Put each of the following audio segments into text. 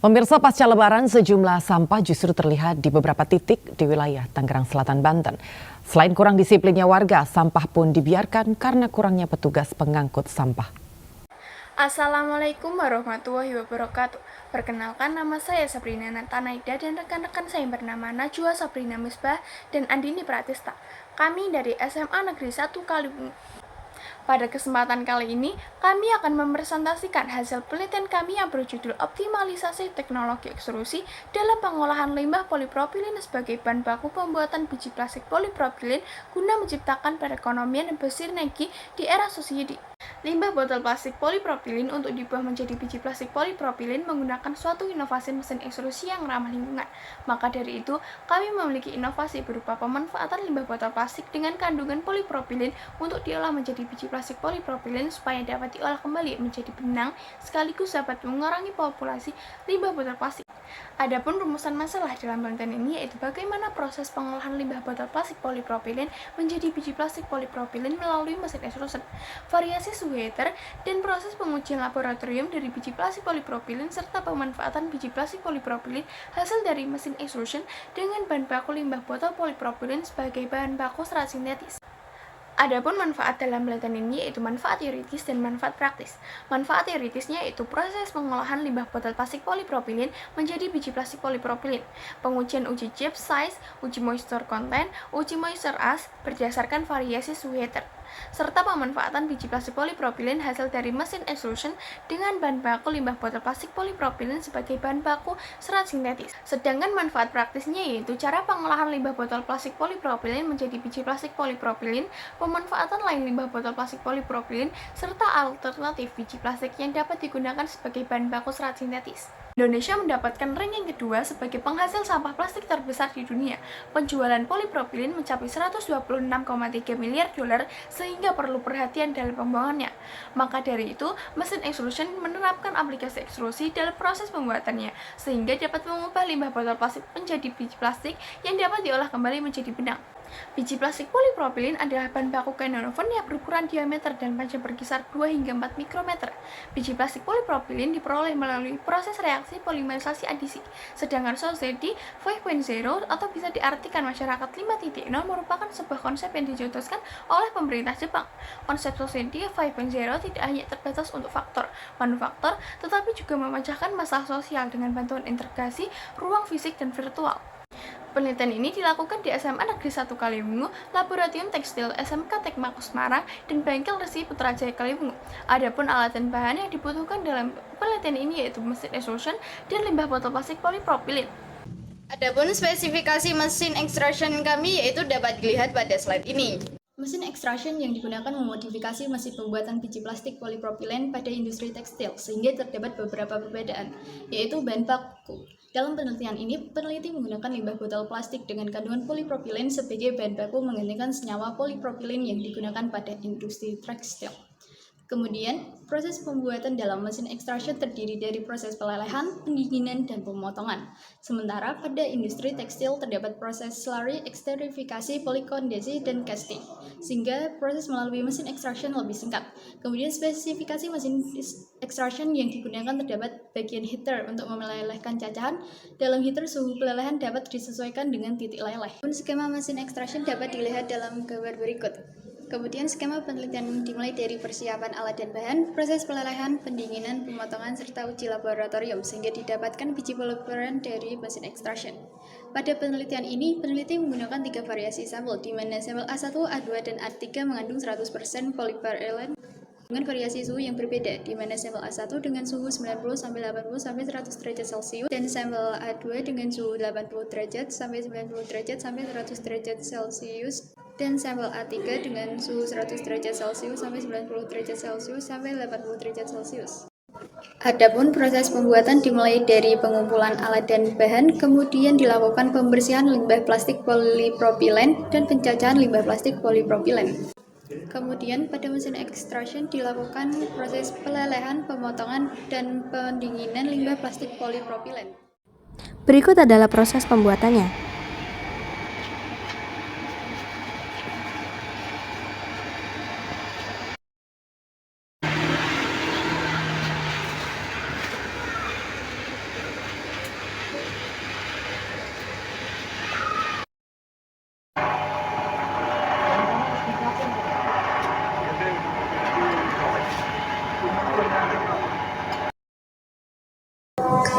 Pemirsa, pasca Lebaran sejumlah sampah justru terlihat di beberapa titik di wilayah Tangerang Selatan, Banten. Selain kurang disiplinnya warga, sampah pun dibiarkan karena kurangnya petugas pengangkut sampah. Assalamualaikum warahmatullahi wabarakatuh. Perkenalkan, nama saya Sabrina Natanaida dan rekan-rekan saya bernama Najwa Sabrina Misbah dan Andini Pratista. Kami dari SMA Negeri 1 Kaliwungu. Pada kesempatan kali ini, kami akan mempresentasikan hasil penelitian kami yang berjudul Optimalisasi Teknologi Ekstrusi dalam Pengolahan Limbah Polipropilin sebagai bahan baku pembuatan biji plastik polipropilin guna menciptakan perekonomian yang bersinergi di era subsidi. Limbah botol plastik polipropilin untuk dibuat menjadi biji plastik polipropilin menggunakan suatu inovasi mesin ekstrusi yang ramah lingkungan. Maka dari itu, kami memiliki inovasi berupa pemanfaatan limbah botol plastik dengan kandungan polipropilin untuk diolah menjadi biji plastik polipropilin supaya dapat diolah kembali menjadi benang, sekaligus dapat mengurangi populasi limbah botol plastik. Adapun rumusan masalah dalam penelitian ini yaitu bagaimana proses pengolahan limbah botol plastik polipropilin menjadi biji plastik polipropilin melalui mesin extrusion, variasi suhu heater, dan proses pengujian laboratorium dari biji plastik polipropilin serta pemanfaatan biji plastik polipropilin hasil dari mesin extrusion dengan bahan baku limbah botol polipropilin sebagai bahan baku serat sintetis. Adapun manfaat dalam penelitian ini yaitu manfaat teoritis dan manfaat praktis. Manfaat teoritisnya yaitu proses pengolahan limbah botol plastik polipropilin menjadi biji plastik polipropilin, pengujian uji chip size, uji moisture content, uji moisture as berdasarkan variasi suhu heater, serta pemanfaatan biji plastik polipropilin hasil dari mesin extrusion dengan bahan baku limbah botol plastik polipropilin sebagai bahan baku serat sintetis. Sedangkan manfaat praktisnya yaitu cara pengolahan limbah botol plastik polipropilin menjadi biji plastik polipropilin, pemanfaatan lain limbah botol plastik polipropilin, serta alternatif biji plastik yang dapat digunakan sebagai bahan baku serat sintetis. Indonesia mendapatkan ranking kedua sebagai penghasil sampah plastik terbesar di dunia. Penjualan polipropilin mencapai 126,3 miliar dolar sehingga perlu perhatian dalam pembuangannya. Maka dari itu, mesin extrusion menerapkan aplikasi ekstrusi dalam proses pembuatannya sehingga dapat mengubah limbah botol plastik menjadi biji plastik yang dapat diolah kembali menjadi benang. Biji plastik polipropilin adalah bahan baku kain nonwoven yang berukuran diameter dan panjang berkisar 2 hingga 4 mikrometer. Biji plastik polipropilin diperoleh melalui proses reaksi polimerisasi adisi. Sedangkan Society 5.0 atau bisa diartikan masyarakat 5.0 merupakan sebuah konsep yang dicetuskan oleh pemerintah Jepang. Konsep Society 5.0 tidak hanya terbatas untuk faktor manufaktur, tetapi juga memecahkan masalah sosial dengan bantuan integrasi ruang fisik dan virtual. Penelitian ini dilakukan di SMA Negeri 1 Kaliwungu, Laboratorium Tekstil SMK Tekmaku Semarang, dan Bengkel Resi Putrajaya Kaliwungu. Adapun alat dan bahan yang dibutuhkan dalam penelitian ini yaitu mesin extrusion dan limbah botol plastik polipropilin. Adapun spesifikasi mesin extrusion kami yaitu dapat dilihat pada slide ini. Mesin extrusion yang digunakan memodifikasi mesin pembuatan biji plastik polipropilen pada industri tekstil, sehingga terdapat beberapa perbedaan, yaitu bahan baku. Dalam penelitian ini, peneliti menggunakan limbah botol plastik dengan kandungan polipropilen sebagai bahan baku menggantikan senyawa polipropilin yang digunakan pada industri tekstil. Kemudian, proses pembuatan dalam mesin extrusion terdiri dari proses pelelehan, pendinginan, dan pemotongan. Sementara pada industri tekstil terdapat proses slurry, eksterifikasi, polikondesi, dan casting, sehingga proses melalui mesin extrusion lebih singkat. Kemudian spesifikasi mesin extrusion yang digunakan terdapat bagian heater untuk melelehkan cacahan. Dalam heater, suhu pelelehan dapat disesuaikan dengan titik leleh. Skema mesin extrusion dapat dilihat dalam gambar berikut. Kemudian skema penelitian dimulai dari persiapan alat dan bahan, proses pelelehan, pendinginan, pemotongan, serta uji laboratorium sehingga didapatkan biji polipropilen dari mesin extrusion. Pada penelitian ini, peneliti menggunakan 3 variasi sampel, di mana sampel A1, A2, dan A3 mengandung 100% polipropilin dengan variasi suhu yang berbeda, di mana sampel A1 dengan suhu 90-80-100 derajat Celcius dan sampel A2 dengan suhu 80 derajat sampai 90 derajat sampai 100 derajat Celcius dan sampel A3 dengan suhu 100 derajat Celcius sampai 90 derajat Celcius sampai 80 derajat Celcius. Adapun proses pembuatan dimulai dari pengumpulan alat dan bahan, kemudian dilakukan pembersihan limbah plastik polipropilen dan pencacahan limbah plastik polipropilen. Kemudian pada mesin extrusion dilakukan proses pelelehan, pemotongan, dan pendinginan limbah plastik polipropilen. Berikut adalah proses pembuatannya.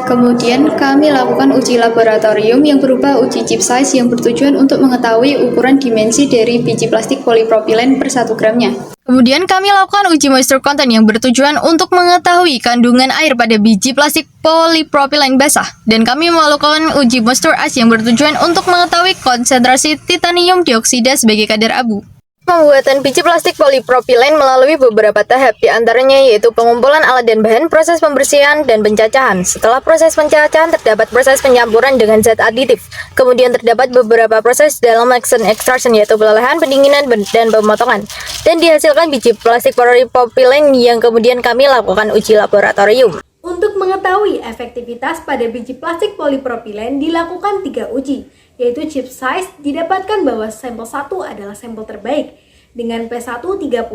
Kemudian kami lakukan uji laboratorium yang berupa uji chip size yang bertujuan untuk mengetahui ukuran dimensi dari biji plastik polipropilen per 1 gramnya. Kemudian kami lakukan uji moisture content yang bertujuan untuk mengetahui kandungan air pada biji plastik polipropilen basah. Dan kami melakukan uji moisture ice yang bertujuan untuk mengetahui konsentrasi titanium dioksida sebagai kadar abu. Pembuatan biji plastik polipropilen melalui beberapa tahap, di antaranya yaitu pengumpulan alat dan bahan, proses pembersihan, dan pencacahan. Setelah proses pencacahan, terdapat proses pencampuran dengan zat aditif. Kemudian terdapat beberapa proses dalam machine extraction, yaitu pelelehan, pendinginan, dan pemotongan. Dan dihasilkan biji plastik polipropilen yang kemudian kami lakukan uji laboratorium. Untuk mengetahui efektivitas pada biji plastik polipropilen dilakukan 3 uji, yaitu chip size didapatkan bahwa sampel 1 adalah sampel terbaik dengan P1 30,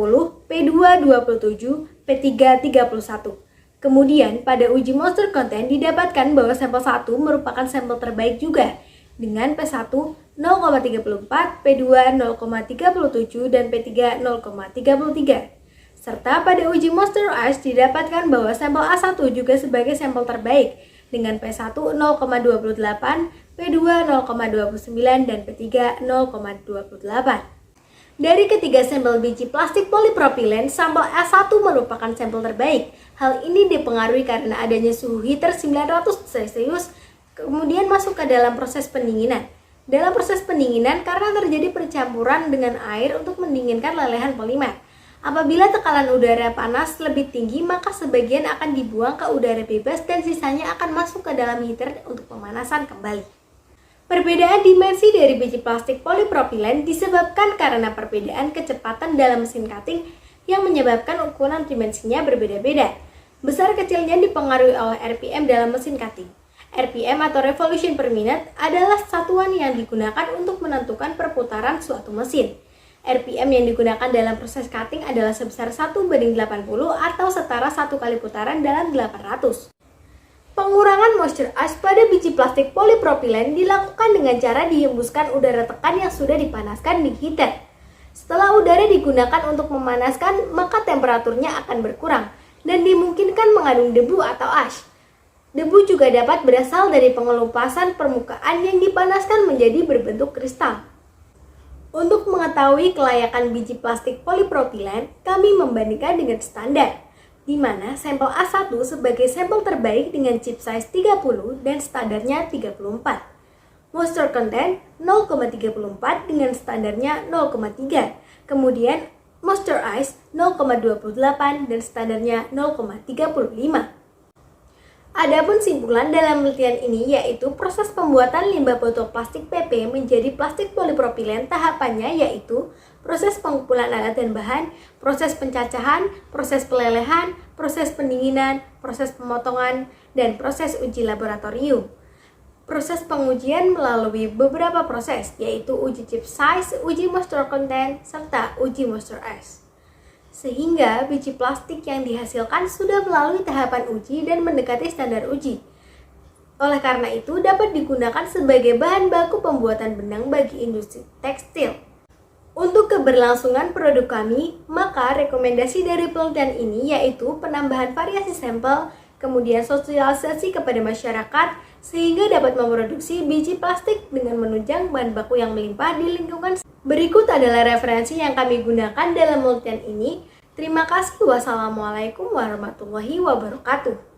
P2 27, P3 31. Kemudian pada uji moisture content didapatkan bahwa sampel 1 merupakan sampel terbaik juga dengan P1 0,34, P2 0,37 dan P3 0,33. Serta pada uji moisture ice didapatkan bahwa sampel A1 juga sebagai sampel terbaik dengan P1 0,28, P2 0,29 dan P3 0,28. Dari ketiga sampel biji plastik polipropilen, sampel A1 merupakan sampel terbaik. Hal ini dipengaruhi karena adanya suhu heater 900 Celcius kemudian masuk ke dalam proses pendinginan. Dalam proses pendinginan karena terjadi percampuran dengan air untuk mendinginkan lelehan polimer. Apabila tekanan udara panas lebih tinggi, maka sebagian akan dibuang ke udara bebas dan sisanya akan masuk ke dalam heater untuk pemanasan kembali. Perbedaan dimensi dari biji plastik polipropilen disebabkan karena perbedaan kecepatan dalam mesin cutting yang menyebabkan ukuran dimensinya berbeda-beda. Besar kecilnya dipengaruhi oleh RPM dalam mesin cutting. RPM atau revolution per minute adalah satuan yang digunakan untuk menentukan perputaran suatu mesin. RPM yang digunakan dalam proses cutting adalah sebesar 1:80 atau setara 1 kali putaran dalam 800. Pengurangan moisture ice pada biji plastik polipropilen dilakukan dengan cara dihembuskan udara tekan yang sudah dipanaskan di heater. Setelah udara digunakan untuk memanaskan, maka temperaturnya akan berkurang dan dimungkinkan mengandung debu atau ash. Debu juga dapat berasal dari pengelupasan permukaan yang dipanaskan menjadi berbentuk kristal. Untuk mengetahui kelayakan biji plastik polipropilen, kami membandingkan dengan standar, di mana sampel A1 sebagai sampel terbaik dengan chip size 30 dan standarnya 34. Moisture content 0,34 dengan standarnya 0,3. Kemudian moisture ice 0,28 dan standarnya 0,35. Adapun simpulan dalam penelitian ini yaitu proses pembuatan limbah botol plastik PP menjadi plastik polipropilen tahapannya yaitu proses pengumpulan alat dan bahan, proses pencacahan, proses pelelehan, proses pendinginan, proses pemotongan, dan proses uji laboratorium. Proses pengujian melalui beberapa proses yaitu uji chip size, uji moisture content, serta uji moisture ice. Sehingga biji plastik yang dihasilkan sudah melalui tahapan uji dan mendekati standar uji. Oleh karena itu, dapat digunakan sebagai bahan baku pembuatan benang bagi industri tekstil. Untuk keberlangsungan produk kami, maka rekomendasi dari penelitian ini yaitu penambahan variasi sampel, kemudian sosialisasi kepada masyarakat, sehingga dapat memproduksi biji plastik dengan menunjang bahan baku yang melimpah di lingkungan. Berikut adalah referensi yang kami gunakan dalam penelitian ini. Terima kasih. Wassalamualaikum warahmatullahi wabarakatuh.